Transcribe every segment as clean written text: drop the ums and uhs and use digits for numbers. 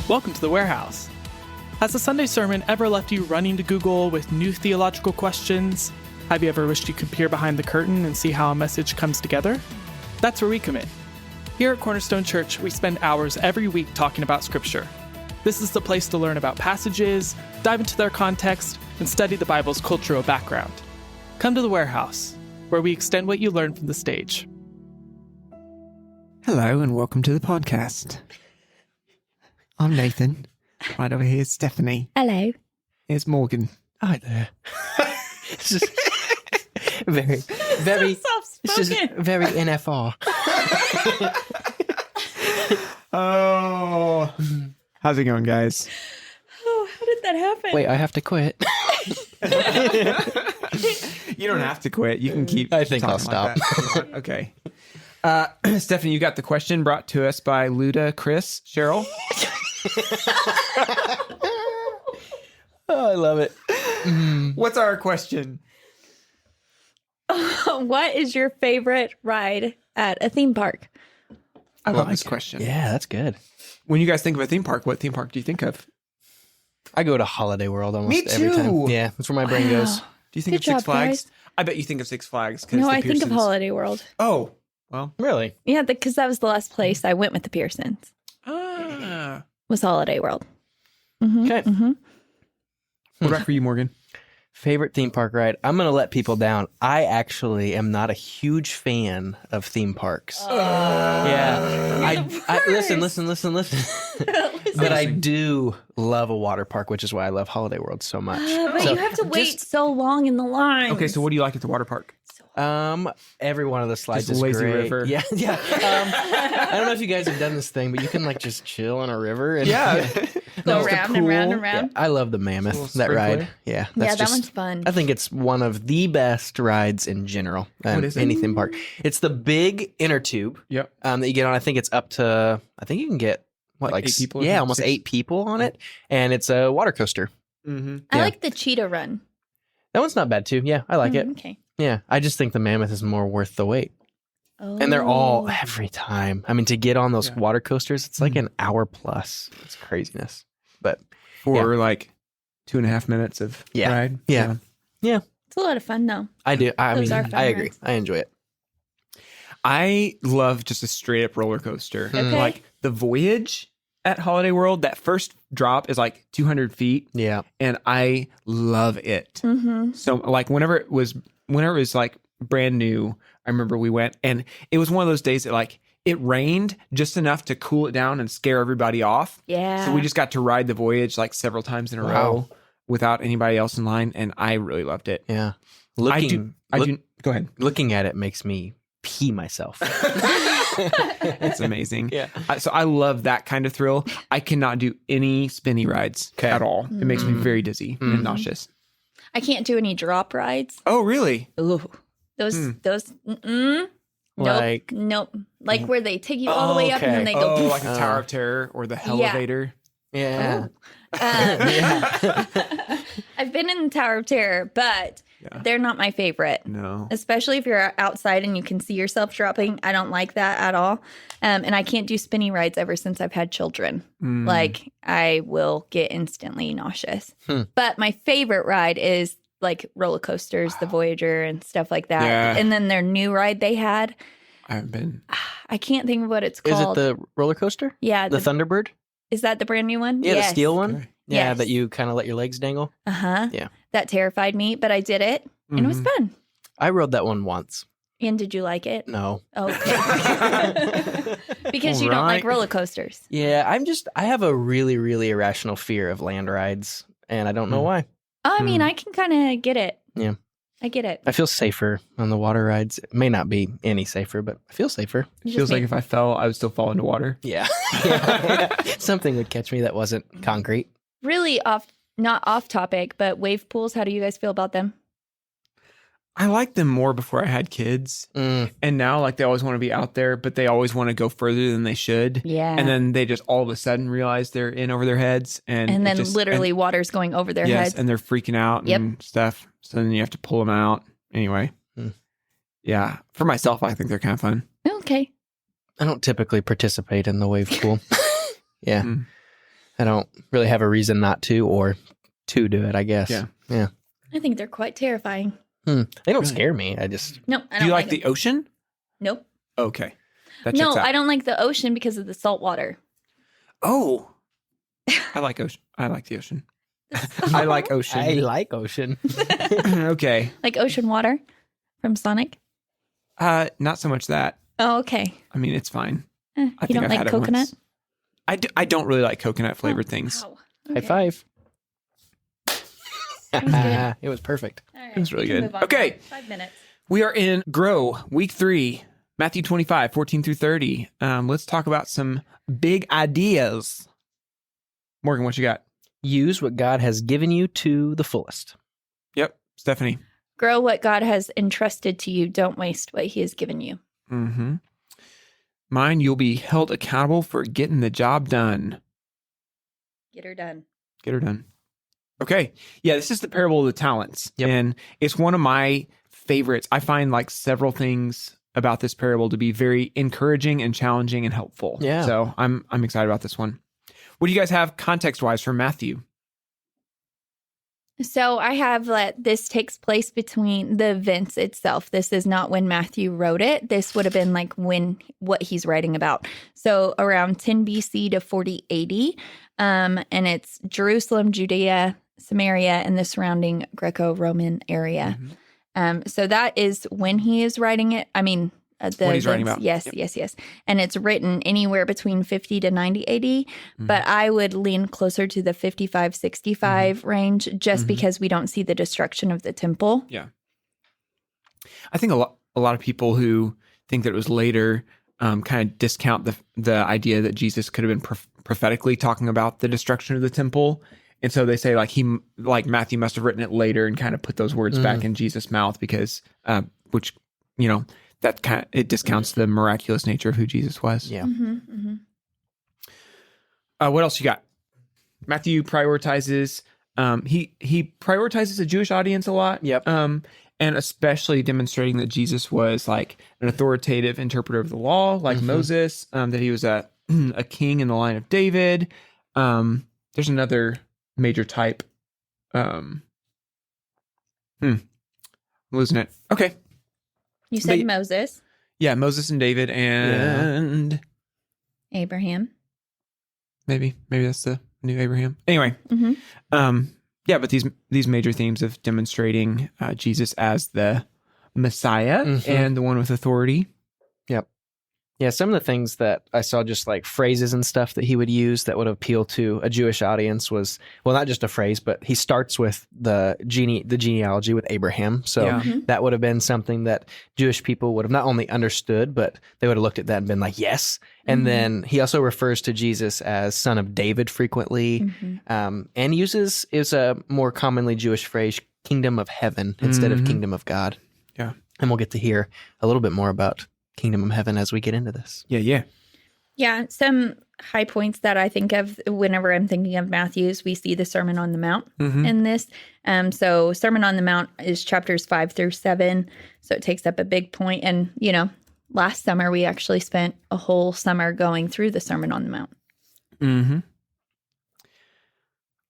Welcome to the Warehouse. Has a Sunday sermon ever left you running to Google with new theological questions? Have you ever wished you could peer behind the curtain and see how a message comes together? That's where we come in. Here at Cornerstone Church, we spend hours every week talking about Scripture. This is the place to learn about passages, dive into their context, and study the Bible's cultural background. Come to the Warehouse, where we extend what you learn from the stage. Hello and welcome to the podcast. I'm Nathan. Right over here is Stephanie. Hello. Here's Morgan. Hi there. It's just very, So it's just very NFR. Oh. How's it going, guys? Oh, how did that happen? Wait, I have to quit. You don't have to quit. You can keep I think I'll talking like stop. that. Okay. Stephanie, you got the question brought to us by Luda, Chris, Cheryl. Oh, I love it. What's our question? What is your favorite ride at a theme park? I love this question. Yeah, that's good. When you guys think of a theme park, what theme park do you think of? I go to Holiday World almost Me every time. too. Yeah, that's where my brain goes. Do you think Good of Six job, Flags? guys. I bet you think of Six Flags. No, the I think of Pearsons. Holiday World. Oh, well. Really? Yeah, because that was the last place I went with the Pearsons. Was Holiday World. Mm-hmm, Okay. Mm-hmm. What about for you, Morgan? Favorite theme park ride? I'm going to let people down. I actually am not a huge fan of theme parks. Yeah. I listen. But I do love a water park, which is why I love Holiday World so much. But So you have to wait so long in the line. Okay, so what do you like at the water park? Every one of the slides Just is lazy great. river. Yeah. I don't know if you guys have done this thing, but you can like just chill on a river and Go There's the round and round and pool. round. Yeah, I love the Mammoth, Little that ride. sprinkler. Yeah, Yeah, that one's fun. I think it's one of the best rides in general. What is it? Any theme park. It's the big inner tube Yep. that you get on. I think it's up to, I think you can get, Like 8 people or Yeah, something? almost 6? 8 people on it. And it's a water coaster. Mm-hmm. I yeah. like the cheetah run. That one's not bad too. Yeah, I like it. Okay. Yeah, I just think the Mammoth is more worth the wait. Oh. And they're all every time. I mean, to get on those Yeah. water coasters, it's like an hour plus. It's craziness. But For like 2.5 minutes of Yeah. ride. Yeah. It's a lot of fun, though. I do. I Those mean, are fun I agree. rides. I enjoy it. I love just a straight up roller coaster. Okay. Like the Voyage at Holiday World, that first drop is like 200 feet, Yeah. and I love it. Mm-hmm. So like whenever it was like brand new, I remember we went, and it was one of those days that like it rained just enough to cool it down and scare everybody off. Yeah. So we just got to ride the Voyage like several times in a Wow. row without anybody else in line, and I really loved it. Yeah. I do. Go ahead. Looking at it makes me pee myself. It's amazing. Yeah. So I love that kind of thrill. I cannot do any spinny rides at all. It makes me very dizzy and nauseous. I can't do any drop rides. Oh, really? Ooh. Those, mm-mm. Like- Nope. Like where they take you all the way up and then okay. they go. Oh, poof. like the Tower of Terror or the Elevator. Yeah. I've been in the Tower of Terror, but they're not my favorite. No. Especially if you're outside and you can see yourself dropping. I don't like that at all. And I can't do spinny rides ever since I've had children. Like, I will get instantly nauseous. But my favorite ride is like roller coasters, the Voyager and stuff like that. Yeah. And then their new ride they had. I haven't been. I can't think of what it's Is called. it the roller coaster? Yeah. The Thunderbird? Is that the brand new one? Yeah, Yes. the steel one? Okay. Yeah, Yes. that you kind of let your legs dangle. Uh-huh. Yeah. That terrified me, but I did it. And it was fun. I rode that one once. And did you like it? No. Okay. Because you don't like Alright. roller coasters. Yeah, I have a really, really irrational fear of land rides, and I don't know why. I mean, I can kind of get it. Yeah. I get it. I feel safer on the water rides. It may not be any safer, but I feel safer. It You feels just like make- if I fell, I would still fall into water. Yeah. Something would catch me that wasn't concrete. really not off topic, but wave pools. How do you guys feel about them? I liked them more before I had kids. And now like they always want to be out there, but they always want to go further than they should. Yeah. And then they just all of a sudden realize they're in over their heads. And And it then just- literally water's going over their yes, heads. and they're freaking out Yep. and stuff. So then you have to pull them out. Anyway. Yeah. For myself, I think they're kind of fun. Okay. I don't typically participate in the wave pool. Yeah. I don't really have a reason not to or to do it, I guess. Yeah. I think they're quite terrifying. They don't scare me. I just... No, I don't Do you like them. the ocean? Nope. Okay. That No, checks out. I don't like the ocean because of the salt water. Oh. I like ocean. I like the ocean. I like ocean. I like ocean. Okay. Like ocean water from Sonic? Not so much that. Oh, okay. I mean, it's fine. You don't I've like had it coconut? once. I don't really like coconut flavored things. Wow. High five. good. It was perfect. All right, It was really we can good. move on Okay. now. 5 minutes. We are in Grow, week 3, Matthew 25, 14 through 30. Let's talk about some big ideas. Morgan, what you got? Use what God has given you to the fullest. Yep. Stephanie. Grow what God has entrusted to you. Don't waste what he has given you. Mm-hmm. Mine, you'll be held accountable for getting the job done. Get her done. Get her done. Okay. Yeah, this is the parable of the talents. Yep. And it's one of my favorites. I find like several things about this parable to be very encouraging and challenging and helpful. Yeah. So I'm excited about this one. What do you guys have context-wise for Matthew? So I have that this takes place between the events itself. This is not when Matthew wrote it. This would have been like what he's writing about. So around 10 BC to 40 AD. And it's Jerusalem, Judea, Samaria, and the surrounding Greco-Roman area. So that is when he is writing it. I mean, What he's writing about. Yes, Yep. yes. And it's written anywhere between 50 to 90 AD, but I would lean closer to the 55, 65 range just because we don't see the destruction of the temple. Yeah. I think a lot of people who think that it was later kind of discount the idea that Jesus could have been prophetically talking about the destruction of the temple. And so they say like Matthew must have written it later and kind of put those words back in Jesus' mouth because, which, you know, that kind of, it discounts the miraculous nature of who Jesus was. Yeah. What else you got? Matthew prioritizes, he prioritizes a Jewish audience a lot. Yep. And especially demonstrating that Jesus was like an authoritative interpreter of the law, like Moses, that he was a king in the line of David. There's another major type. I'm losing it. Okay. You said But- Moses, Yeah, Moses and David and Abraham. maybe that's the new Abraham. Anyway, Mhm. yeah, but these major themes of demonstrating Jesus as the Messiah and the one with authority. Yep. Yeah, some of the things that I saw, just like phrases and stuff that he would use that would appeal to a Jewish audience was, well, not just a phrase, but he starts with the genealogy with Abraham. So Yeah. that would have been something that Jewish people would have not only understood, but they would have looked at that and been like, yes. And then he also refers to Jesus as son of David frequently, and is a more commonly Jewish phrase, kingdom of heaven instead of kingdom of God. Yeah. And we'll get to hear a little bit more about kingdom of heaven as we get into this. Yeah. Yeah, some high points that I think of whenever I'm thinking of Matthew's, we see the Sermon on the Mount in this. So Sermon on the Mount is chapters 5 through 7. So it takes up a big point. And, you know, last summer we actually spent a whole summer going through the Sermon on the Mount.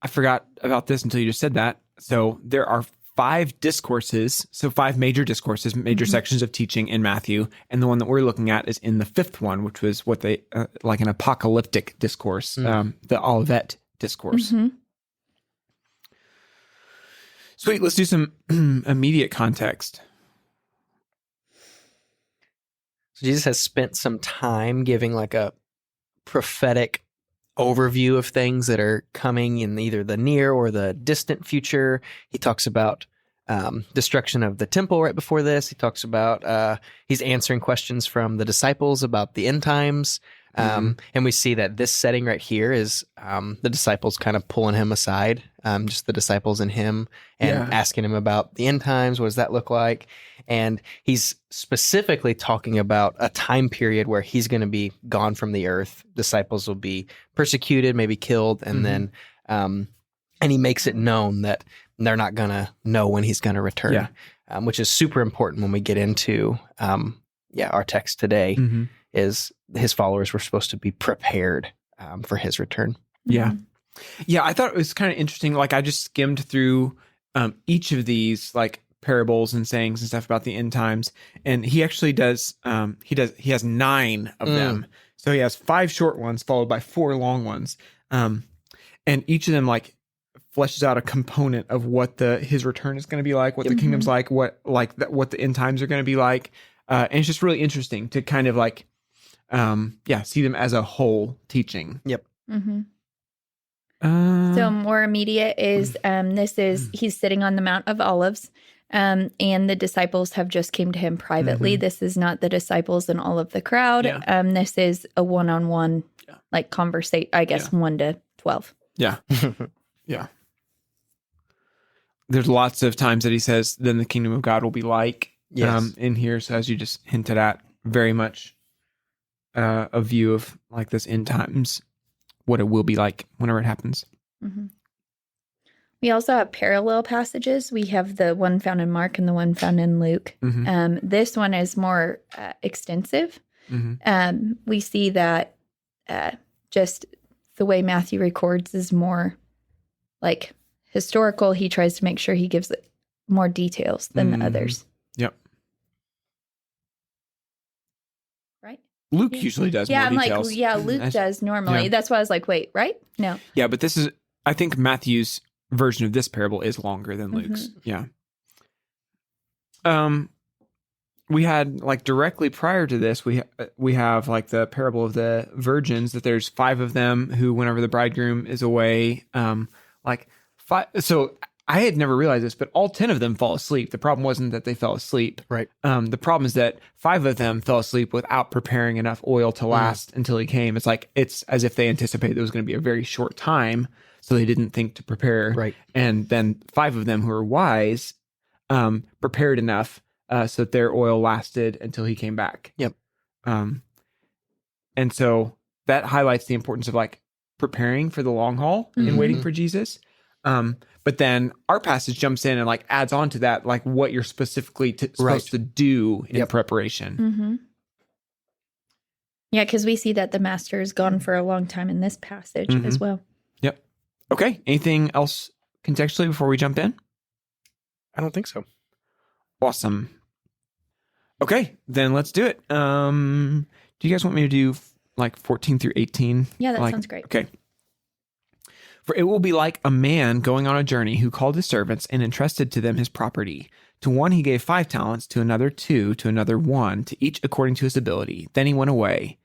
I forgot about this until you just said that. So there are 5 discourses, so 5 major discourses, major sections of teaching in Matthew, and the one that we're looking at is in the 5th one, which was what they like an apocalyptic discourse, the Olivet discourse. Sweet, let's do some immediate context. So Jesus has spent some time giving like a prophetic overview of things that are coming in either the near or the distant future. He talks about destruction of the temple right before this. He talks about he's answering questions from the disciples about the end times. And we see that this setting right here is the disciples kind of pulling him aside, just the disciples and him, and asking him about the end times. What does that look like? And he's specifically talking about a time period where he's going to be gone from the earth. Disciples will be persecuted, maybe killed, and then and he makes it known that they're not going to know when he's going to return, which is super important when we get into our text today. Is his followers were supposed to be prepared for his return. Yeah. Yeah, I thought it was kind of interesting. Like I just skimmed through each of these like parables and sayings and stuff about the end times, and he actually does. He has 9 of them. So he has 5 short ones followed by 4 long ones, and each of them like fleshes out a component of what his return is going to be like, what the kingdom's like, what the end times are going to be like, and it's just really interesting to kind of like, see them as a whole teaching. Yep. Mm-hmm. So more immediate is he's sitting on the Mount of Olives, and the disciples have just came to him privately. This is not the disciples and all of the crowd. Yeah. This is a one-on-one like conversation, I guess 1 to 12. Yeah. Yeah. There's lots of times that he says, then the kingdom of God will be like, in here. So as you just hinted at, very much a view of like this end times, what it will be like whenever it happens. Mm-hmm. We also have parallel passages. We have the one found in Mark and the one found in Luke. This one is more extensive. We see that just the way Matthew records is more like historical. He tries to make sure he gives more details than the others. Yep. Right? Luke usually does more details. Luke does normally. That's why I was like, wait, right? No. Yeah, but this is, I think Matthew's version of this parable is longer than Luke's. Yeah. We had like directly prior to this, we have like the parable of the virgins, that there's 5 of them who, whenever the bridegroom is away, like 5. So I had never realized this, but all 10 of them fall asleep. The problem wasn't that they fell asleep. Right. The problem is that 5 of them fell asleep without preparing enough oil to last until he came. It's as if they anticipated it was going to be a very short time, so they didn't think to prepare. Right. And then 5 of them who were wise prepared enough so that their oil lasted until he came back. Yep. And so that highlights the importance of like preparing for the long haul and waiting for Jesus. But then our passage jumps in and like adds on to that, like what you're specifically supposed to do in preparation. Yeah, because we see that the master is gone for a long time in this passage as well. Yep. Okay. Anything else contextually before we jump in? I don't think so. Awesome. Okay, then let's do it. Do you guys want me to do like 14 through 18? Yeah, that sounds great. Okay. For it will be like a man going on a journey who called his servants and entrusted to them his property. To one he gave 5 talents, to another 2, to another 1, to each according to his ability. Then he went away.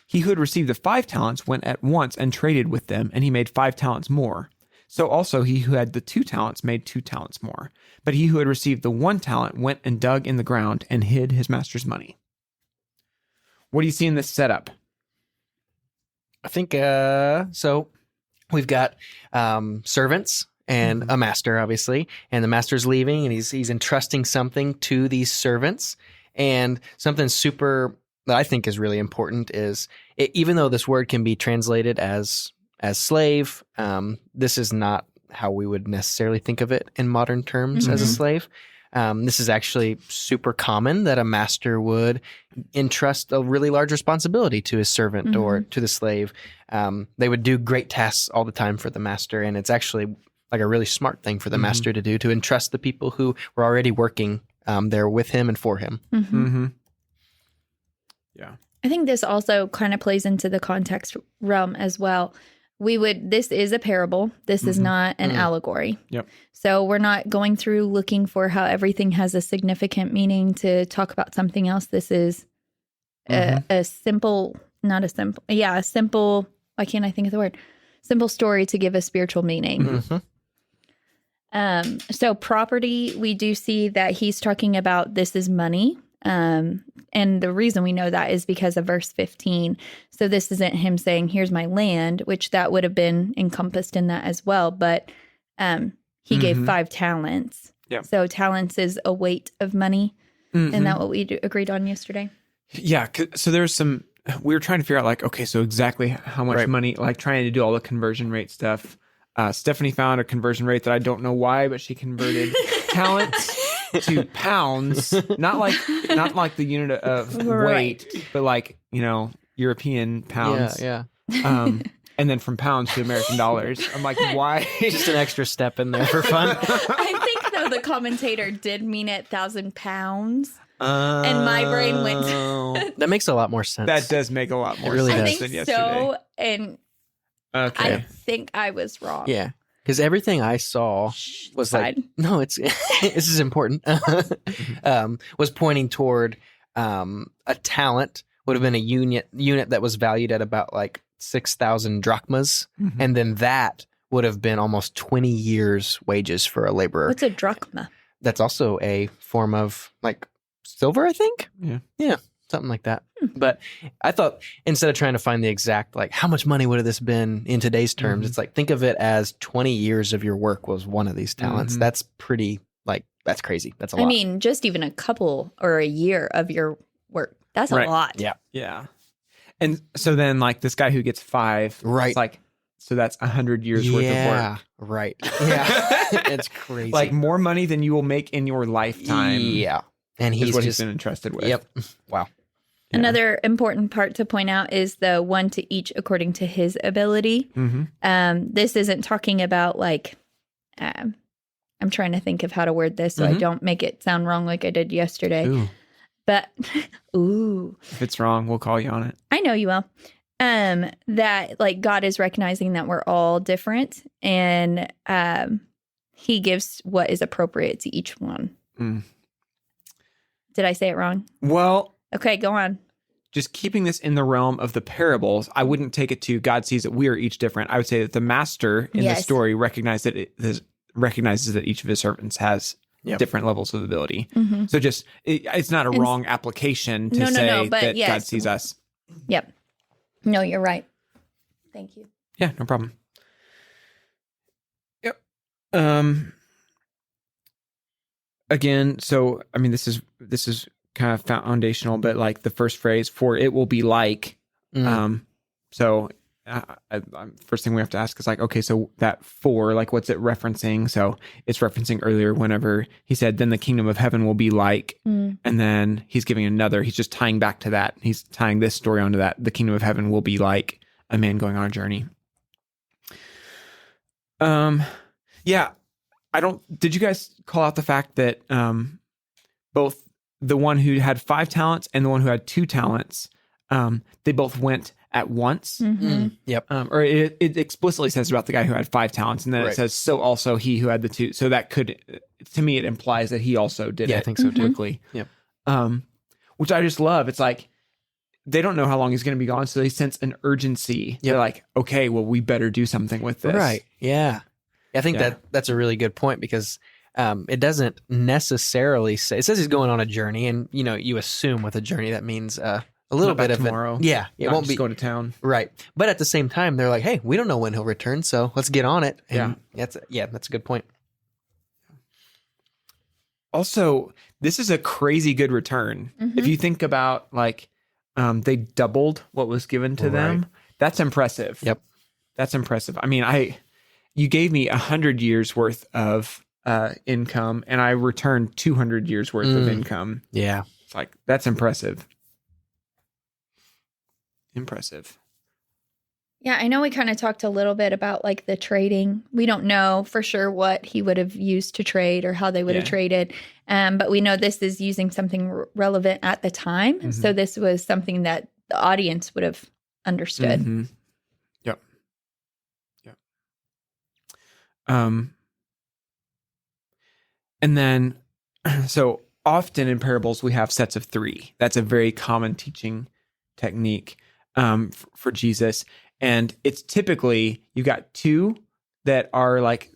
He who had received the 5 talents went at once and traded with them, and he made 5 talents more. So also he who had the 2 talents made 2 talents more. But he who had received the 1 talent went and dug in the ground and hid his master's money. What do you see in this setup? I think so. We've got servants and a master, obviously, and the master's leaving, and he's entrusting something to these servants. And something super that I think is really important is, even though this word can be translated as slave, this is not how we would necessarily think of it in modern terms as a slave. This is actually super common that a master would entrust a really large responsibility to his servant or to the slave. They would do great tasks all the time for the master, and it's actually like a really smart thing for the master to do, to entrust the people who were already working there with him and for him. Yeah. I think this also kind of plays into the context realm as well. This is a parable. This is not an allegory. Yep. So we're not going through looking for how everything has a significant meaning to talk about something else. This is a simple, why can't I think of the word? Simple story to give a spiritual meaning. So property, we do see that he's talking about this is money. And the reason we know that is because of verse 15. So this isn't him saying, here's my land, which that would have been encompassed in that as well. But he gave 5 talents. Yeah. So talents is a weight of money. Isn't that what we agreed on yesterday? Yeah. So there's we were trying to figure out like, okay, so exactly how much money, like trying to do all the conversion rate stuff. Stephanie found a conversion rate that I don't know why, but she converted talents to pounds, not like the unit of weight, but like, European pounds. Yeah. and then from pounds to American dollars. I'm like, why? Just an extra step in there for fun. I think though the commentator did mean it 1,000 pounds. And my brain went. That makes a lot more sense. That does make a lot more really sense I than think yesterday. so, and Okay. I think I was wrong. Yeah. Because everything I saw was Side. like, no, it's this is important. Was pointing toward a talent would have been a unit that was valued at about like 6,000 drachmas, Mhm. and then that would have been almost 20 years' wages for a laborer. What's a drachma? That's also a form of like silver, I think. Yeah. Something like that. But I thought instead of trying to find the exact, like, how much money would have this been in today's terms, Mhm. it's like, think of it as 20 years of your work was one of these talents. Mhm. That's pretty, like, that's crazy. That's a lot. I mean, just even a couple or a year of your work. That's Right. a lot. Yeah. Yeah. And so then, like, this guy who gets 5, Right. it's like, so that's 100 years worth of work. Right. Yeah. It's crazy. Like, more money than you will make in your lifetime. Yeah. And Is he's what just, he's been entrusted with. yep. Wow. Yeah. Another important part to point out is the one to each according to his ability. Mm-hmm. This isn't talking about like, I'm trying to think of how to word this so I Mhm. don't make it sound wrong like I did yesterday. Ooh. But, ooh, If it's wrong, we'll call you on it. I know you will. That like God is recognizing that we're all different, and he gives what is appropriate to each one. Mm. Did I say it wrong? Well, Okay, go on. just keeping this in the realm of the parables, I wouldn't take it to God sees that we are each different. I would say that the master in the Yes. story recognizes that each of his servants has Yep. different levels of ability. Mm-hmm. So just it's not a And- wrong application to No, say but that God yes. sees us. Yep. No, you're right. Thank you. Yeah, no problem. Yep. Again, so I mean, this is kind of foundational, but like the first phrase, for it will be like. So first thing we have to ask is like, okay, so that for, like, what's it referencing? So it's referencing earlier whenever he said, then the kingdom of heaven will be like, and then he's giving another, he's just tying back to that. He's tying this story onto that. The kingdom of heaven will be like a man going on a journey. Yeah, did you guys call out the fact that, both the one who had 5 talents and the one who had 2 talents, they both went at once? Mm-hmm. Yep. Or it explicitly says about the guy who had 5 talents, and then Right. it says, so also he who had the 2. So that could, to me, it implies that he also did Yeah, it I think so too. quickly. Yep. Which I just love. It's like, they don't know how long he's going to be gone, so they sense an urgency. Yep. They're like, okay, well, we better do something with this. Right. Yeah. I think Yeah. that's a really good point because it doesn't necessarily say, it says he's going on a journey, and you assume with a journey that means a little Not back bit of tomorrow. it. Yeah. It Not won't just be go to town. right. But at the same time, they're like, hey, we don't know when he'll return, so let's get on it. And that's a good point. Also, this is a crazy good return. Mhm. If you think about, like, they doubled what was given to them. That's impressive. Yep. That's impressive. I mean, you gave me 100 years worth of income, and I returned 200 years worth of income. Yeah. It's like, that's impressive. Impressive. Yeah, I know we kind of talked a little bit about like the trading. We don't know for sure what he would have used to trade or how they would have Yeah. traded. But we know this is using something relevant at the time. Mhm. So this was something that the audience would have understood. Mhm. Yep. And then, so often in parables, we have sets of 3. That's a very common teaching technique for Jesus. And it's typically, you've got 2 that are like,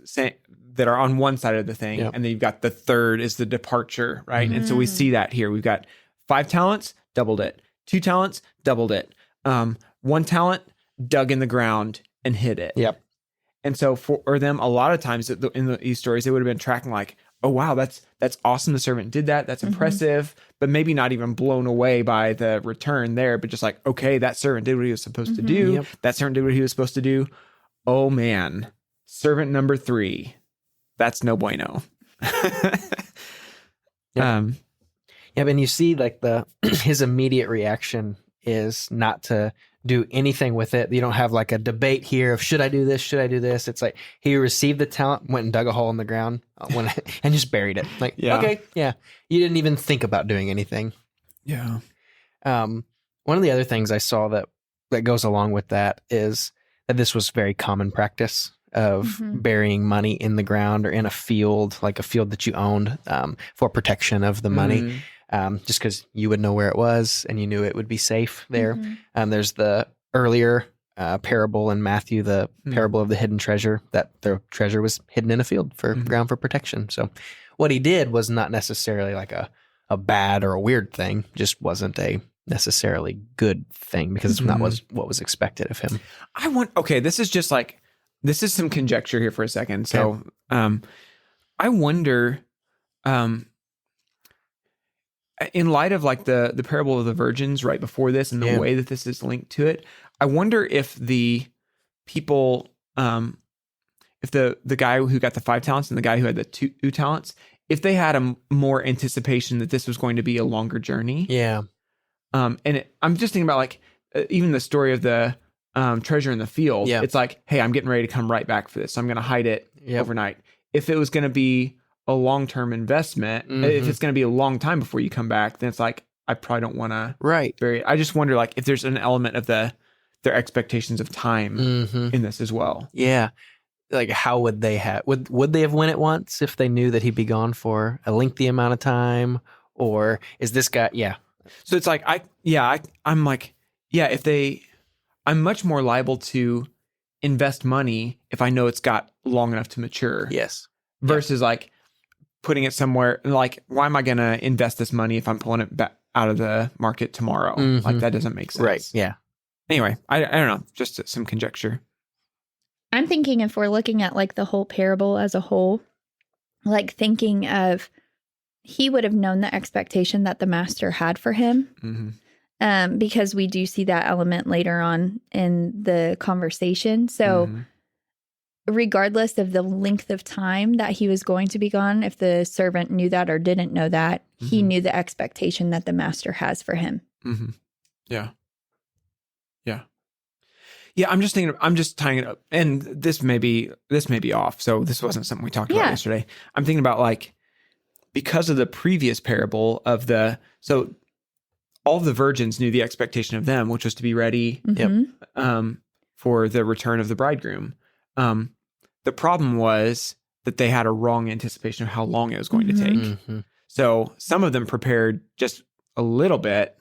that are on one side of the thing. Yep. And then you've got the third is the departure, right? And so we Mm. see that here. We've got 5 talents, doubled it. 2 talents, doubled it. 1 talent, dug in the ground and hid it. Yep. And so for them, a lot of times in these stories, they would have been tracking like, oh, wow, that's awesome. The servant did that. That's impressive, but maybe not even blown away by the return there, but just like, okay, that servant did what he was supposed to do. Yep. That servant did what he was supposed to do. Oh, man. Servant number 3. That's no bueno. Yeah, and you see like his immediate reaction is not to do anything with it. You don't have like a debate here of should I do this? Should I do this? It's like he received the talent, went and dug a hole in the ground and just buried it. Like, okay, yeah. You didn't even think about doing anything. Yeah. One of the other things I saw that goes along with that is that this was very common practice of burying money in the ground or in a field, like a field that you owned, for protection of the money, just because you would know where it was and you knew it would be safe there. There's the earlier parable in Matthew, the parable of the hidden treasure, that the treasure was hidden in a field for ground for protection. So what he did was not necessarily like a bad or a weird thing, just wasn't a necessarily good thing because it's not what was expected of him. This is some conjecture here for a second. So, I wonder, in light of like the parable of the virgins right before this and the way that this is linked to it, I wonder if the people, if the guy who got the 5 talents and the guy who had the 2 talents, if they had a more anticipation that this was going to be a longer journey. Yeah. I'm just thinking about like even the story of the treasure in the field. Yeah. It's like, hey, I'm getting ready to come right back for this. So I'm going to hide it overnight. If it was going to be a long-term investment, if it's going to be a long time before you come back, then it's like, I probably don't want to bury it. I just wonder like if there's an element of their expectations of time in this as well. Yeah. Like how would they have, would they have went at once if they knew that he'd be gone for a lengthy amount of time? Or is this guy, So it's like, I'm like, I'm much more liable to invest money if I know it's got long enough to mature. Yes. Versus like putting it somewhere, like, why am I going to invest this money if I'm pulling it back out of the market tomorrow? Like that doesn't make sense. Right. Yeah. Anyway, I don't know, just some conjecture. I'm thinking if we're looking at like the whole parable as a whole, like thinking of he would have known the expectation that the master had for him, because we do see that element later on in the conversation. So regardless of the length of time that he was going to be gone, if the servant knew that or didn't know that, he knew the expectation that the master has for him. Yeah. I'm just tying it up, and this may be off. So this wasn't something we talked about yesterday. I'm thinking about like, because of the previous parable of so all of the virgins knew the expectation of them, which was to be ready for the return of the bridegroom. The problem was that they had a wrong anticipation of how long it was going to take. So some of them prepared just a little bit,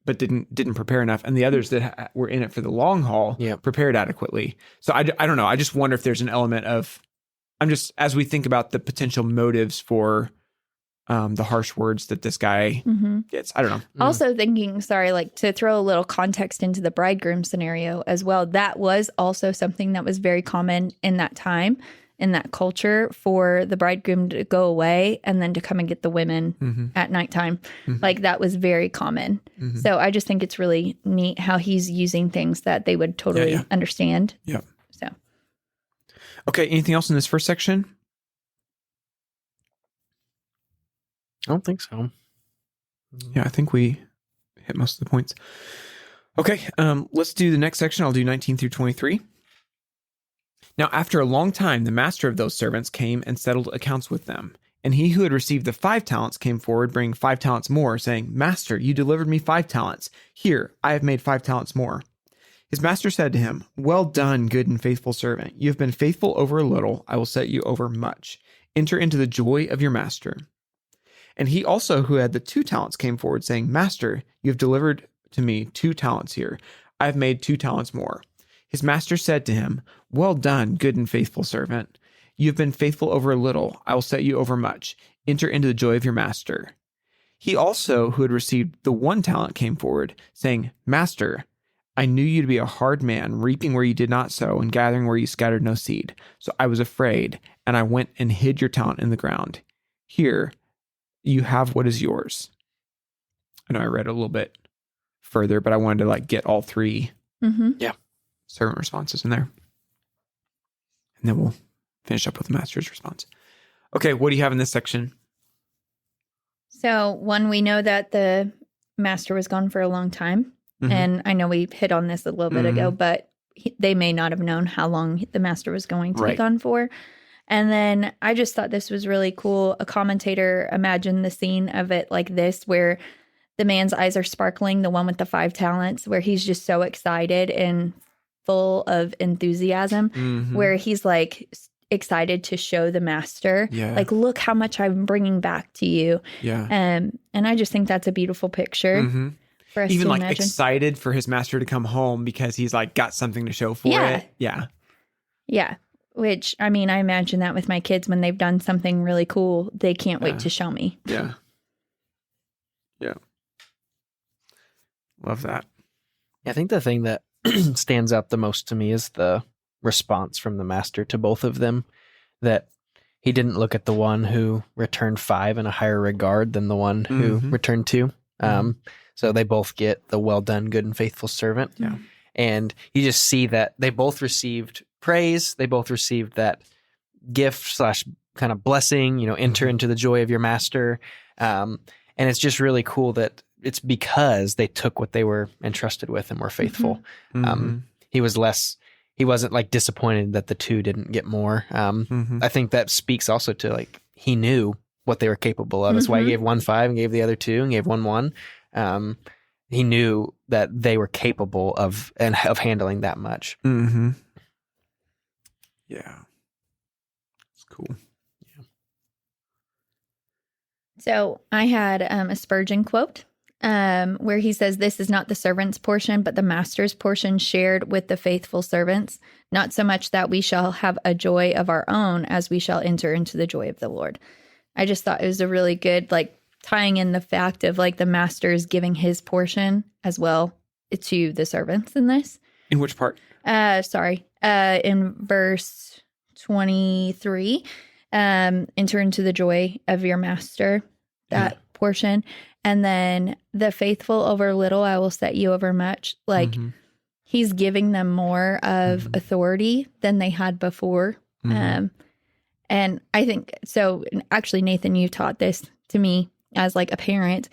but didn't prepare enough. And the others that were in it for the long haul prepared adequately. So I don't know. I just wonder if there's an element of, as we think about the potential motives for the harsh words that this guy gets. I don't know. Also thinking, like to throw a little context into the bridegroom scenario as well, that was also something that was very common in that time, in that culture, for the bridegroom to go away and then to come and get the women at nighttime. Like that was very common. So I just think it's really neat how he's using things that they would totally understand. Yeah. So. Okay. Anything else in this first section? I don't think so. Yeah, I think we hit most of the points. Okay, let's do the next section. I'll do 19 through 23. Now, after a long time, the master of those servants came and settled accounts with them. And he who had received the 5 talents came forward, bringing 5 talents more, saying, Master, you delivered me 5 talents. Here, I have made 5 talents more. His master said to him, Well done, good and faithful servant. You have been faithful over a little. I will set you over much. Enter into the joy of your master. And he also who had the 2 talents came forward, saying, Master, you have delivered to me 2 talents here. I have made 2 talents more. His master said to him, Well done, good and faithful servant. You have been faithful over a little. I will set you over much. Enter into the joy of your master. He also who had received the 1 talent came forward, saying, Master, I knew you to be a hard man, reaping where you did not sow and gathering where you scattered no seed. So I was afraid, and I went and hid your talent in the ground. Here, you have what is yours. I know I read a little bit further, but I wanted to like get all 3 servant responses in there. And then we'll finish up with the master's response. Okay, what do you have in this section? So, one, we know that the master was gone for a long time. And I know we hit on this a little bit ago, but they may not have known how long the master was going to be gone for. And then I just thought this was really cool. A commentator imagined the scene of it like this, where the man's eyes are sparkling, the one with the 5 talents, where he's just so excited and full of enthusiasm, where he's like excited to show the master, like, look how much I'm bringing back to you. And I just think that's a beautiful picture for us Even to like imagine. excited for his master to come home because he's like got something to show for it. Yeah. Which, I mean, I imagine that with my kids when they've done something really cool, they can't wait to show me. Yeah. Love that. I think the thing that stands out the most to me is the response from the master to both of them, that he didn't look at the one who returned 5 in a higher regard than the one who returned 2. So they both get the well done, good and faithful servant. Yeah. And you just see that they both received praise. They both received that gift / kind of blessing, enter into the joy of your master. And it's just really cool that it's because they took what they were entrusted with and were faithful. He wasn't like disappointed that the 2 didn't get more. I think that speaks also to like, he knew what they were capable of. That's why he gave 1 5 and gave the other 2 and gave 1 1. He knew that they were capable of handling that much. Yeah. It's cool. So I had a Spurgeon quote where he says, "This is not the servant's portion, but the master's portion shared with the faithful servants. Not so much that we shall have a joy of our own as we shall enter into the joy of the Lord." I just thought it was a really good, like, tying in the fact of like the master is giving his portion as well to the servants in this. In which part? In verse 23, enter into the joy of your master, that portion. And then the faithful over little, I will set you over much. Like, he's giving them more of authority than they had before. And I think, so actually, Nathan, you taught this to me as like a parent,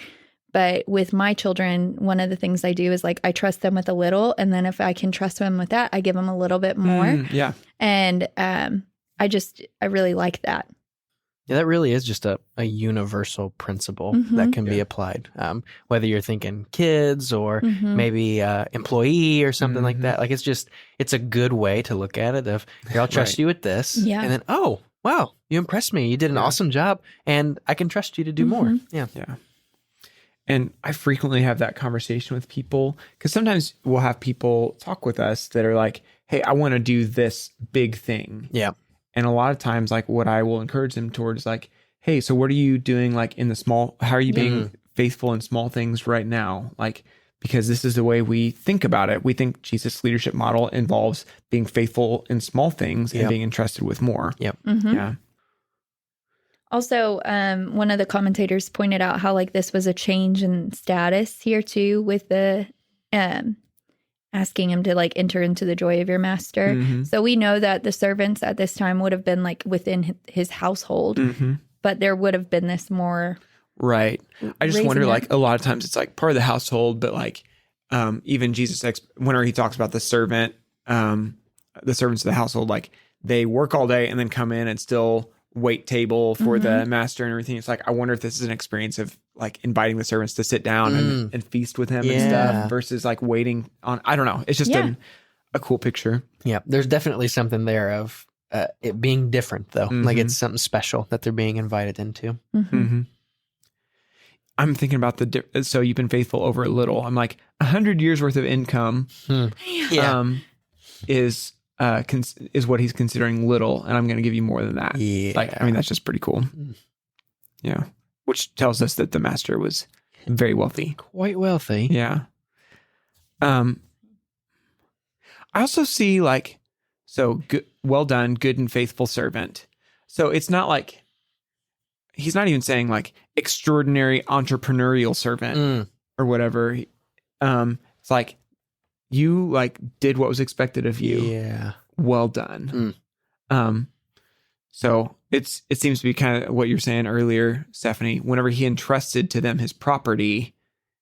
but with my children, one of the things I do is like, I trust them with a little. And then if I can trust them with that, I give them a little bit more. And I really like that. Yeah, that really is just a universal principle that can be applied. Whether you're thinking kids or maybe employee or something like that. Like, it's a good way to look at it of, here, I'll trust you with this. Yeah. And then, oh, wow, you impressed me. You did an awesome job and I can trust you to do more. Yeah. And I frequently have that conversation with people because sometimes we'll have people talk with us that are like, hey, I want to do this big thing. Yeah. And a lot of times, like, what I will encourage them towards, like, hey, so what are you doing, like, in the small, how are you being faithful in small things right now? Like, because this is the way we think about it. We think Jesus' leadership model involves being faithful in small things and being entrusted with more. Yeah. Also, one of the commentators pointed out how like this was a change in status here too, with the asking him to like enter into the joy of your master. So we know that the servants at this time would have been like within his household, but there would have been this more. Right. I just wonder, like, a lot of times it's like part of the household, but like even Jesus, whenever he talks about the servants of the household, like they work all day and then come in and still wait table for the master and everything. It's like, I wonder if this is an experience of like inviting the servants to sit down and feast with him and stuff versus like waiting on, I don't know. It's just a cool picture. Yeah. There's definitely something there of it being different though. Like it's something special that they're being invited into. I'm thinking about so you've been faithful over a little. I'm like 100 years worth of income is what he's considering little, and I'm going to give you more than that. Yeah. Like, I mean, that's just pretty cool. Yeah. Which tells us that the master was very wealthy. Quite wealthy. Yeah. I also see like, so good, well done, good and faithful servant. So it's not like, he's not even saying like extraordinary entrepreneurial servant or whatever. It's like, you like did what was expected of you. Yeah. Well done. So it seems to be kind of what you're saying earlier, Stephanie. Whenever he entrusted to them his property,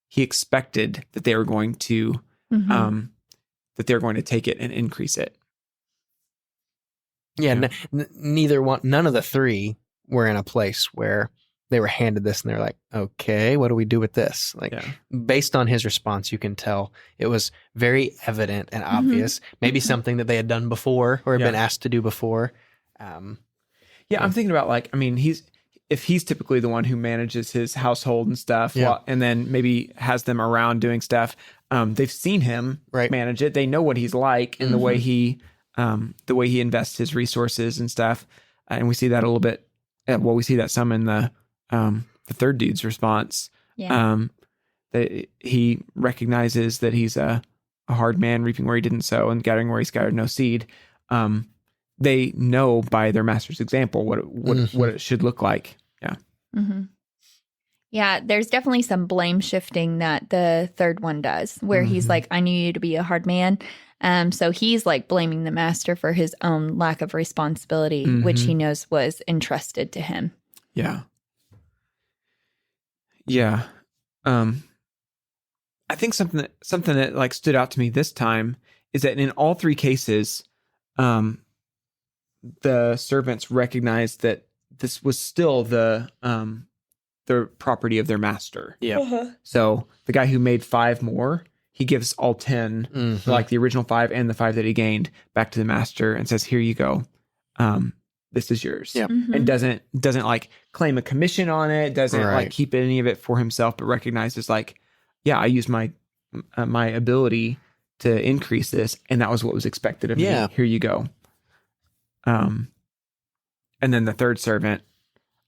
he expected that they were going to take it and increase it. Yeah, none of the three were in a place where they were handed this and they're like, okay, what do we do with this? Like, based on his response, you can tell it was very evident and obvious. Maybe something that they had done before or had been asked to do before. I'm thinking about like, I mean, if he's typically the one who manages his household and stuff, and then maybe has them around doing stuff, they've seen him manage it. They know what he's like and the way he invests his resources and stuff. And we see that a little bit. Well, we see that some in the third dude's response. That he recognizes that he's a hard man, reaping where he didn't sow and gathering where he scattered no seed. They know by their master's example what it should look like. Yeah, there's definitely some blame shifting that the third one does, where he's like, I knew you to be a hard man. So he's like blaming the master for his own lack of responsibility, which he knows was entrusted to him. Yeah. I think something that like stood out to me this time is that in all three cases, the servants recognized that this was still the property of their master. So the guy who made 5 more, he gives all 10, like the original 5 and the 5 that he gained, back to the master and says, "Here you go. This is yours." And doesn't like claim a commission on it. Doesn't like keep any of it for himself, but recognizes like, I used my ability to increase this, and that was what was expected of me. Here you go. And then the third servant,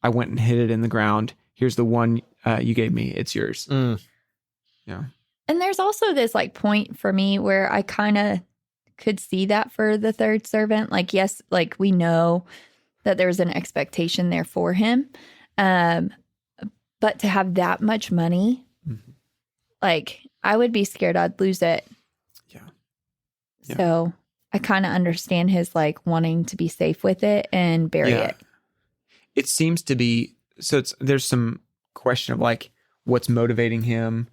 I went and hid it in the ground. Here's the one you gave me. It's yours. Yeah. And there's also this like point for me where I kind of could see that for the third servant. Like, yes, like we know that there's an expectation there for him. But to have that much money, like I would be scared I'd lose it. Yeah. So I kind of understand his like wanting to be safe with it and bury it. It seems to be, there's some question of like what's motivating him.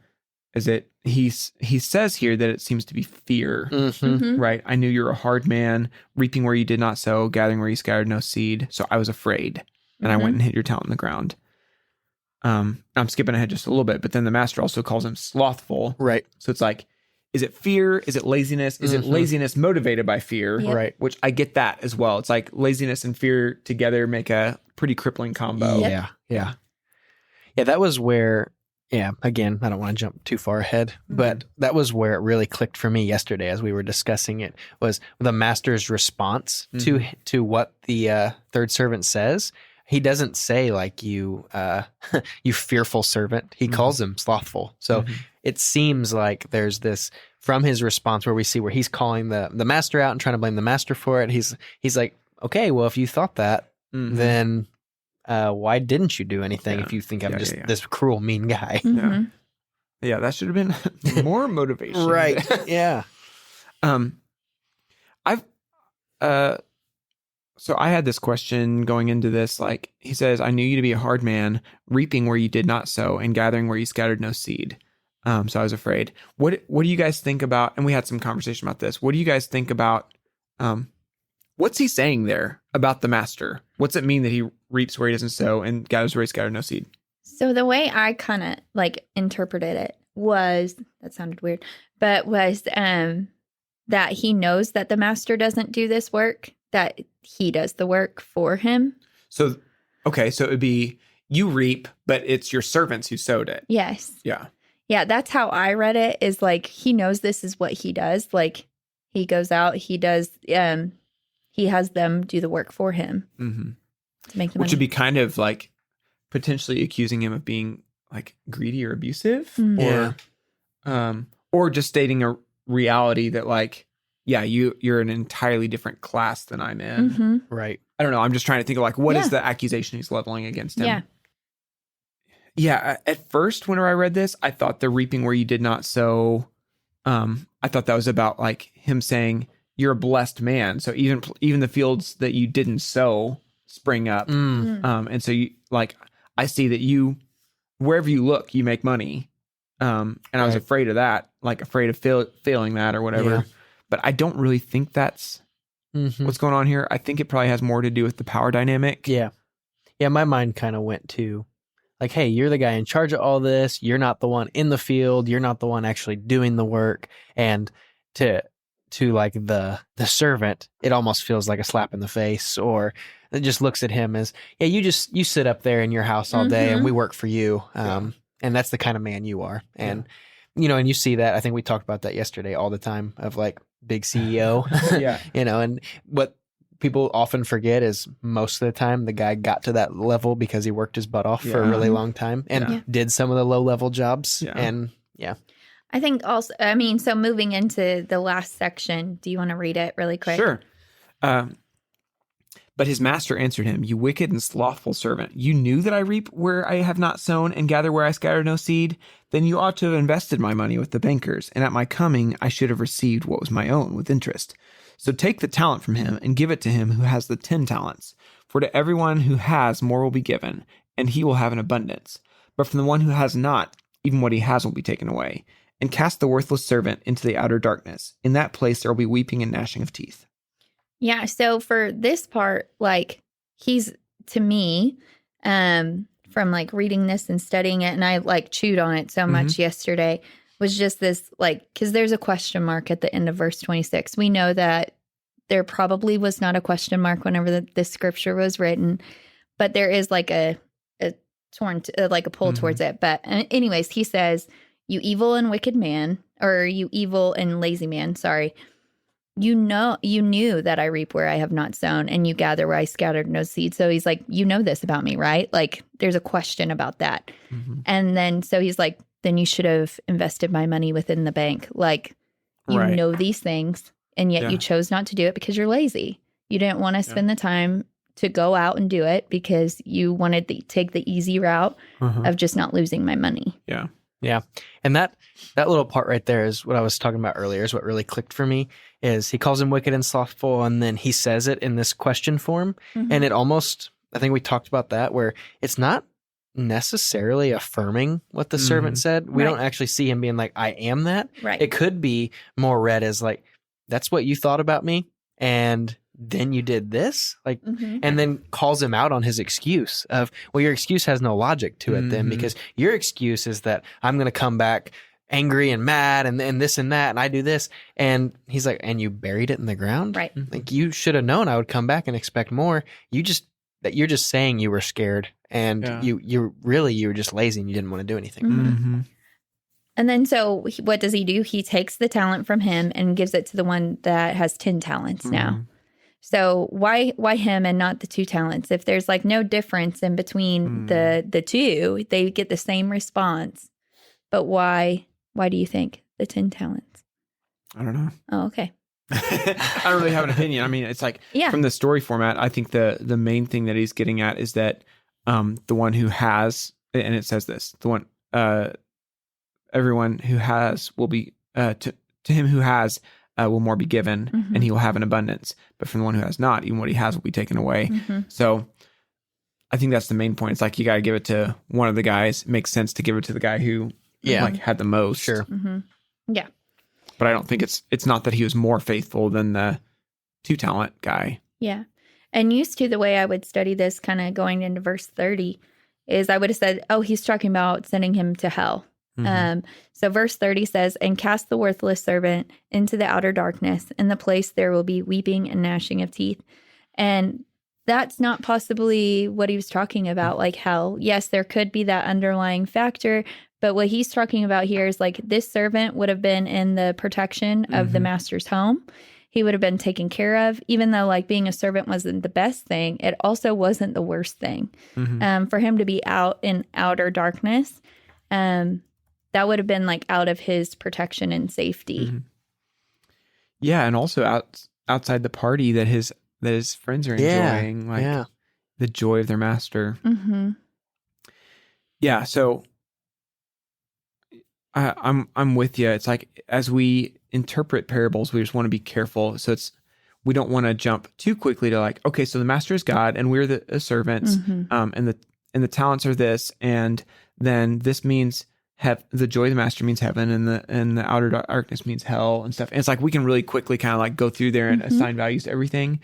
Is it, he says here that it seems to be fear, right? I knew you're a hard man, reaping where you did not sow, gathering where you scattered no seed. So I was afraid and I went and hid your talent in the ground. I'm skipping ahead just a little bit, but then the master also calls him slothful. Right. So it's like, is it fear? Is it laziness? Is it laziness motivated by fear? Yep. Right. Which I get that as well. It's like laziness and fear together make a pretty crippling combo. Yeah. That was where, again, I don't want to jump too far ahead, but that was where it really clicked for me yesterday as we were discussing it, was the master's response to what the third servant says. He doesn't say like you fearful servant. He calls him slothful. So it seems like there's this from his response where we see where he's calling the master out and trying to blame the master for it. He's like, okay, well, if you thought that, then why didn't you do anything if you think I'm just this cruel, mean guy? Yeah, that should have been more motivation. Right. Yeah. So I had this question going into this, like he says, I knew you to be a hard man, reaping where you did not sow and gathering where you scattered no seed. So I was afraid. What do you guys think about, and we had some conversation about this. What do you guys think about, what's he saying there about the master? What's it mean that he reaps where he doesn't sow and gathers where he scattered no seed? So the way I kind of like interpreted it was, that sounded weird, but was that he knows that the master doesn't do this work, that he does the work for him. So, okay, so it would be you reap, but it's your servants who sowed it. Yes. Yeah. Yeah, that's how I read it, is like he knows this is what he does. Like he goes out, he does, he has them do the work for him to make the money. Which would be kind of like potentially accusing him of being like greedy or abusive, or just stating a reality that like, you're an entirely different class than I'm in. Right. I don't know. I'm just trying to think of like, what is the accusation he's leveling against him? Yeah. At first, whenever I read this, I thought the reaping where you did not sow, I thought that was about like him saying you're a blessed man. So even the fields that you didn't sow spring up. And so you like, I see that you, wherever you look, you make money. And I was afraid of that, like afraid of failing that or whatever. Yeah. But I don't really think that's what's going on here. I think it probably has more to do with the power dynamic. Yeah. Yeah, my mind kind of went to like, hey, you're the guy in charge of all this. You're not the one in the field. You're not the one actually doing the work. And to like the servant, it almost feels like a slap in the face, or it just looks at him as, yeah, you sit up there in your house all day and we work for you. And that's the kind of man you are. And, and you see that, I think we talked about that yesterday all the time of like big CEO, and what people often forget is most of the time the guy got to that level because he worked his butt off for a really long time and did some of the low level jobs. And I think also, so moving into the last section, do you want to read it really quick? Sure. But his master answered him, "You wicked and slothful servant, you knew that I reap where I have not sown and gather where I scattered no seed? Then you ought to have invested my money with the bankers, and at my coming I should have received what was my own with interest. So take the talent from him and give it to him who has the 10 talents. For to everyone who has, more will be given, and he will have an abundance. But from the one who has not, even what he has will be taken away. And cast the worthless servant into the outer darkness. In that place there will be weeping and gnashing of teeth." Yeah, so for this part, like, he's, to me, from like reading this and studying it, and I like chewed on it so much yesterday, was just this, like, because there's a question mark at the end of verse 26. We know that there probably was not a question mark whenever this scripture was written, but there is like a pull towards it. But anyways, he says, "You evil and wicked man," or "You evil and lazy man," sorry. You knew that I reap where I have not sown and you gather where I scattered no seed. So he's like, you know this about me, right? Like, there's a question about that. And then, so he's like, then you should have invested my money within the bank. Like, you know these things, and yet you chose not to do it because you're lazy. You didn't want to spend the time to go out and do it because you wanted to take the easy route of just not losing my money. Yeah. Yeah. And that little part right there is what I was talking about earlier, is what really clicked for me, is he calls him wicked and slothful, and then he says it in this question form. And it almost, I think we talked about that, where it's not necessarily affirming what the servant said. We don't actually see him being like, I am that. Right. It could be more read as like, that's what you thought about me, and then you did this, like, and then calls him out on his excuse of, well, your excuse has no logic to it then, because your excuse is that I'm going to come back angry and mad and this and that, and I do this. And he's like, and you buried it in the ground? Right. Like, you should have known I would come back and expect more. You're just saying you were scared, and you were just lazy and you didn't want to do anything. And then so what does he do? He takes the talent from him and gives it to the one that has 10 talents now. So why him and not the 2 talents? If there's like no difference in between the two, they get the same response. But why do you think the 10 talents? I don't know. Oh, okay. I don't really have an opinion. I mean, it's like from the story format, I think the main thing that he's getting at is that the one who has, and it says this, the one everyone who has will be to him who has will more be given, and he will have an abundance. But from the one who has not, even what he has will be taken away. So I think that's the main point. It's like, you got to give it to one of the guys. It makes sense to give it to the guy who like had the most. Sure. Yeah. But I don't think it's not that he was more faithful than the 2 talent guy. Yeah. And used to, the way I would study this, kind of going into verse 30, is I would have said, oh, he's talking about sending him to hell. So verse 30 says, "And cast the worthless servant into the outer darkness. In the place there will be weeping and gnashing of teeth." And that's not possibly what he was talking about, like hell. Yes, there could be that underlying factor, but what he's talking about here is like, this servant would have been in the protection of the master's home. He would have been taken care of, even though like being a servant wasn't the best thing. It also wasn't the worst thing. For him to be out in outer darkness, that would have been like out of his protection and safety. Yeah, and also outside the party that his friends are enjoying, like the joy of their master. Yeah, so I'm with you. It's like, as we interpret parables, we just want to be careful. So we don't want to jump too quickly to like, okay, so the master is God and we're the servants, and the talents are this, and then this means the joy of the master means heaven, and the outer darkness means hell and stuff. And it's like we can really quickly kind of like go through there and assign values to everything.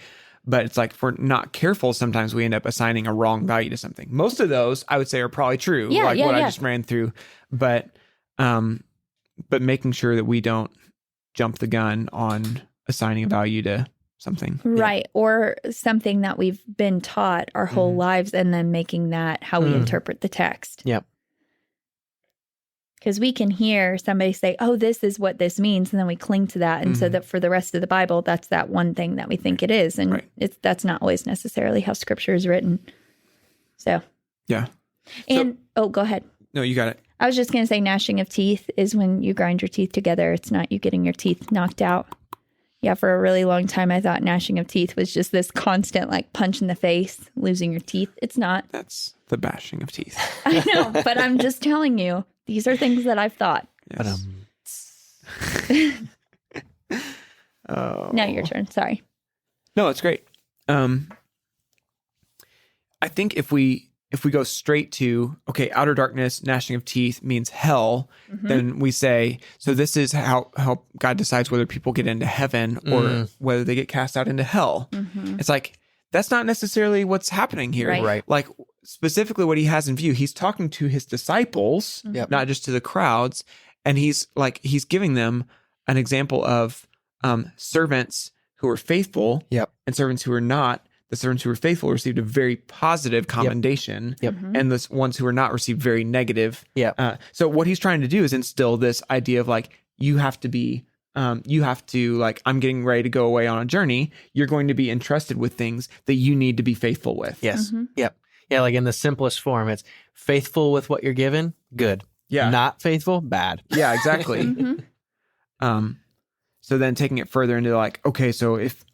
But it's like if we're not careful, sometimes we end up assigning a wrong value to something. Most of those I would say are probably true, I just ran through. But making sure that we don't jump the gun on assigning a value to something. Right. Or something that we've been taught our whole lives and then making that how we interpret the text. Yep. Because we can hear somebody say, oh, this is what this means. And then we cling to that. And so that for the rest of the Bible, that's that one thing that we think it is. And that's not always necessarily how scripture is written. So. Yeah. And, go ahead. No, you got it. I was just going to say gnashing of teeth is when you grind your teeth together. It's not you getting your teeth knocked out. Yeah, for a really long time, I thought gnashing of teeth was just this constant like punch in the face, losing your teeth. It's not. That's the bashing of teeth. I know, but I'm just telling you, these are things that I've thought. Yes. Now your turn. Sorry. No, it's great. I think if we go straight to, okay, outer darkness, gnashing of teeth means hell, then we say, so this is how God decides whether people get into heaven or whether they get cast out into hell. It's like, that's not necessarily what's happening here. Right. Like specifically what he has in view, he's talking to his disciples, not just to the crowds. And he's giving them an example of servants who are faithful and servants who are not. The servants who were faithful received a very positive commendation, and the ones who were not received very negative. So what he's trying to do is instill this idea of like, you have to like, I'm getting ready to go away on a journey. You're going to be entrusted with things that you need to be faithful with. Yes. Yep. Yeah. Like in the simplest form, it's faithful with what you're given. Good. Yeah. Not faithful. Bad. Yeah, exactly. So then taking it further into like, okay, so if,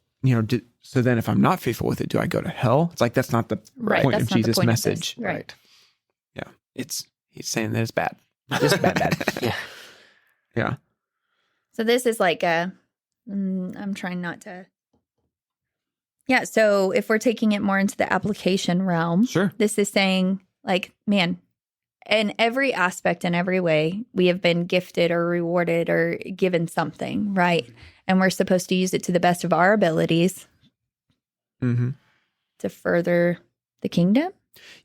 so then if I'm not faithful with it, do I go to hell? It's like, that's not the point of Jesus' message. Right. Yeah. He's saying that it's bad. Just bad. Yeah. Yeah. So this is like I'm trying not to. Yeah. So if we're taking it more into the application realm, Sure. This is saying like, man, in every aspect, in every way, we have been gifted or rewarded or given something, right? And we're supposed to use it to the best of our abilities to further the kingdom.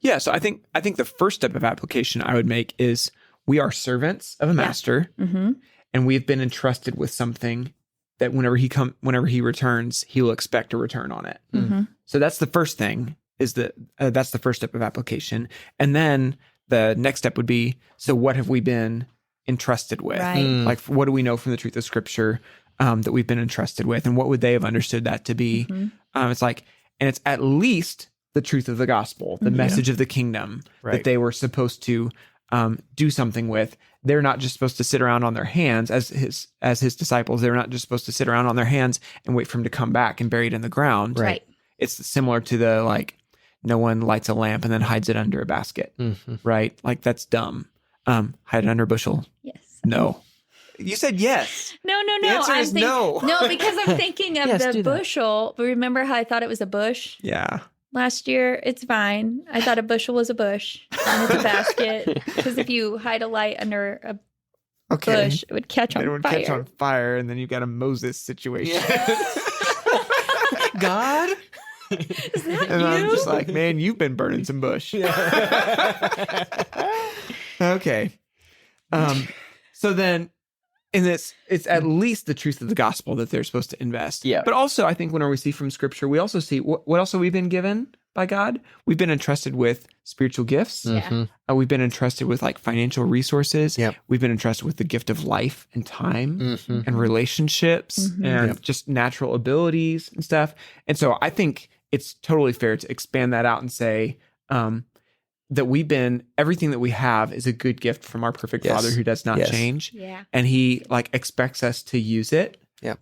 Yeah. So I think the first step of application I would make is we are servants of a master, and we've been entrusted with something that whenever he returns, he will expect a return on it. So that's the first thing. That's the first step of application, and then the next step would be, so what have we been entrusted with? Right. Like, what do we know from the truth of Scripture that we've been entrusted with, and what would they have understood that to be? It's like, and it's at least the truth of the gospel, the message of the kingdom that they were supposed to do something with. They're not just supposed to sit around on their hands as his disciples. They're not just supposed to sit around on their hands and wait for him to come back and bury it in the ground. Right. It's similar to the like, no one lights a lamp and then hides it under a basket, right? Like, that's dumb. Hide it under a bushel. Yes. No. You said yes. No. The answer is no. No, because I'm thinking of Yes, the do that. bushel. But remember how I thought it was a bush Yeah. last year? It's fine. I thought a bushel was a bush and it's a basket. Because if you hide a light under a Okay. bush, it would catch on It would fire. catch on fire, and then you've got a Moses situation. God. Is that And I'm you? just like, man, you've been burning some bush. Okay. So then in this, it's at least the truth of the gospel that they're supposed to invest. Yeah. But also, I think whenever we see from Scripture, we also see what else have we been given by God? We've been entrusted with spiritual gifts. Yeah. We've been entrusted with like financial resources. Yep. We've been entrusted with the gift of life and time and relationships and just natural abilities and stuff. And so I think it's totally fair to expand that out and say that everything that we have is a good gift from our perfect Father who does not change. Yeah. And he like expects us to use it Yep.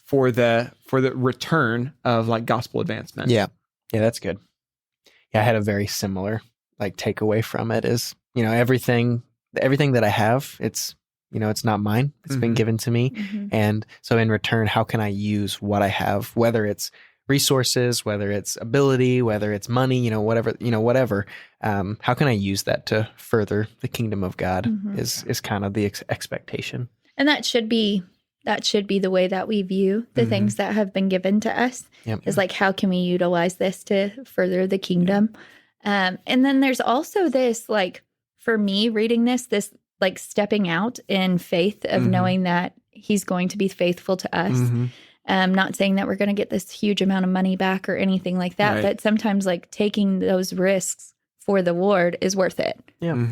for the return of like gospel advancement. Yeah. Yeah, that's good. Yeah, I had a very similar like takeaway from it is, everything that I have, it's not mine. It's been given to me. And so in return, how can I use what I have, whether it's resources, whether it's ability, whether it's money, whatever. How can I use that to further the kingdom of God is kind of the expectation. And that should be the way that we view the things that have been given to us. Yep. Is like, how can we utilize this to further the kingdom? And then there's also this, like, for me reading this like stepping out in faith of knowing that he's going to be faithful to us. Not saying that we're going to get this huge amount of money back or anything like that, but sometimes like taking those risks for the Lord is worth it. Yeah.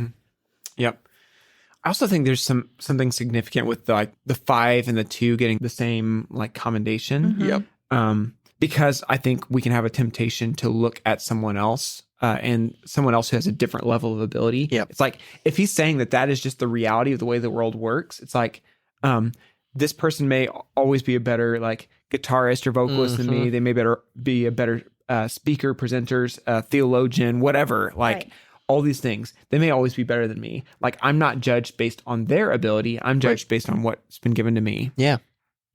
Yep. I also think there's something significant with the 5 and the 2 getting the same like commendation. Yep. Because I think we can have a temptation to look at someone else and someone else who has a different level of ability. Yep. It's like, if he's saying that is just the reality of the way the world works, it's like, this person may always be a better like guitarist or vocalist than me. They may be a better speaker, presenters, theologian, whatever, like all these things. They may always be better than me. Like, I'm not judged based on their ability. I'm judged based on what's been given to me. Yeah.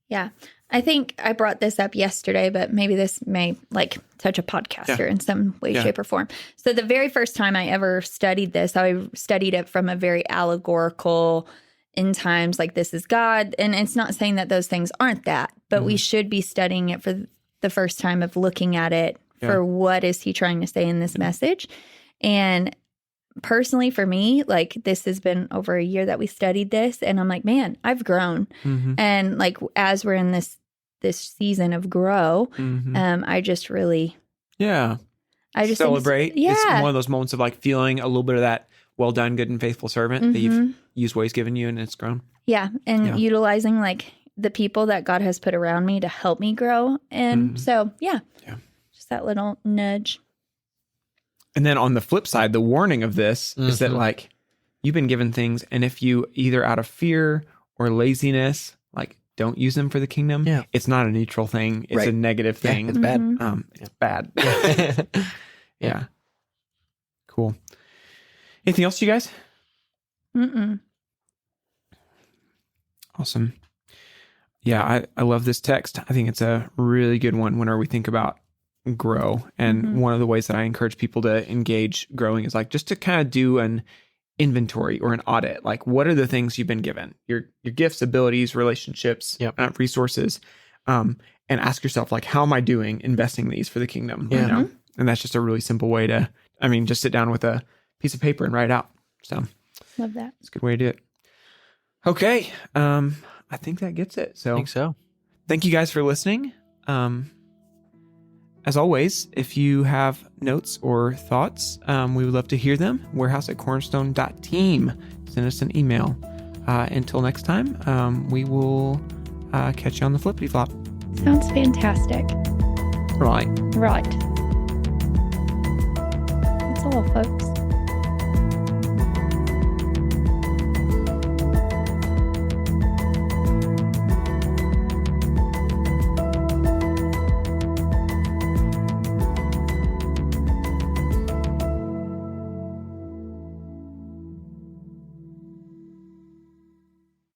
Yeah. I think I brought this up yesterday, but maybe this may like touch a podcaster in some way, shape, or form. So the very first time I ever studied this, I studied it from a very allegorical end times, like this is God. And it's not saying that those things aren't that, but we should be studying it for the first time of looking at it for what is he trying to say in this message. And personally for me, like this has been over a year that we studied this, and I'm like, man, I've grown. And like as we're in this season of grow, I just really I just celebrate. It's one of those moments of like feeling a little bit of that well done, good and faithful servant that you've used what he's given you and it's grown. And utilizing like the people that God has put around me to help me grow. And so just that little nudge. And then on the flip side, the warning of this is that like you've been given things, and if you either out of fear or laziness, like don't use them for the kingdom, it's not a neutral thing. It's a negative thing. It's bad. It's bad. Cool. Anything else, you guys? Awesome. Yeah, I love this text. I think it's a really good one whenever we think about grow. And one of the ways that I encourage people to engage growing is like just to kind of do an inventory or an audit. Like, what are the things you've been given? Your gifts, abilities, relationships, resources, and ask yourself, like, how am I doing investing these for the kingdom right now? And that's just a really simple way to, just sit down with a piece of paper and write it out. So love that. It's a good way to do it. Okay. I think that gets it. So I think so. Thank you guys for listening. As always, if you have notes or thoughts, we would love to hear them. warehouse@cornerstone.team. Send us an email. Until next time, we will catch you on the flippity flop. Sounds fantastic. Right. That's all, folks.